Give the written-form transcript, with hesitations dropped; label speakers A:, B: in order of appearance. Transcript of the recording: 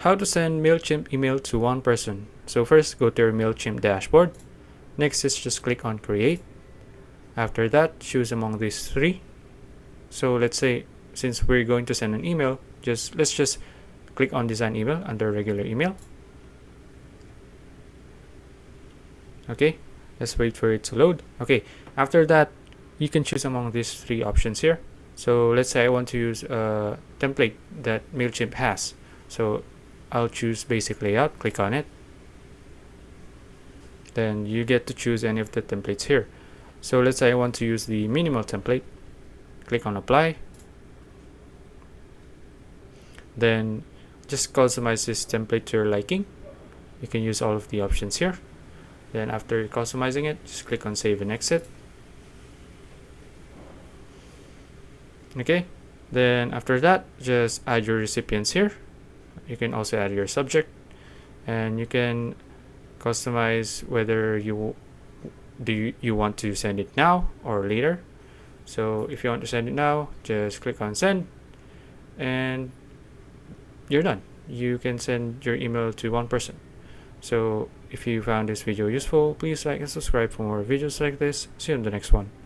A: How to send MailChimp email to one person. So first, go to your MailChimp dashboard. Next is just click on create. After that, choose among these three. So let's say, since we're going to send an email, let's just click on design email under regular email. Okay, let's wait for it to load. Okay, after that, you can choose among these three options here. So let's say I want to use a template that MailChimp has. So I'll choose basic layout, click on it. Then you get to choose any of the templates here. So let's say I want to use the minimal template, click on apply. Then just customize this template to your liking. You can use all of the options here. Then after customizing it, just click on save and exit. Okay, then after that, just add your recipients here. You can also add your subject, and you can customize whether you want to send it now or later. So if you want to send it now, just click on send, and you're done. You can send your email to one person. So if you found this video useful, please like and subscribe for more videos like this. See you in the next one.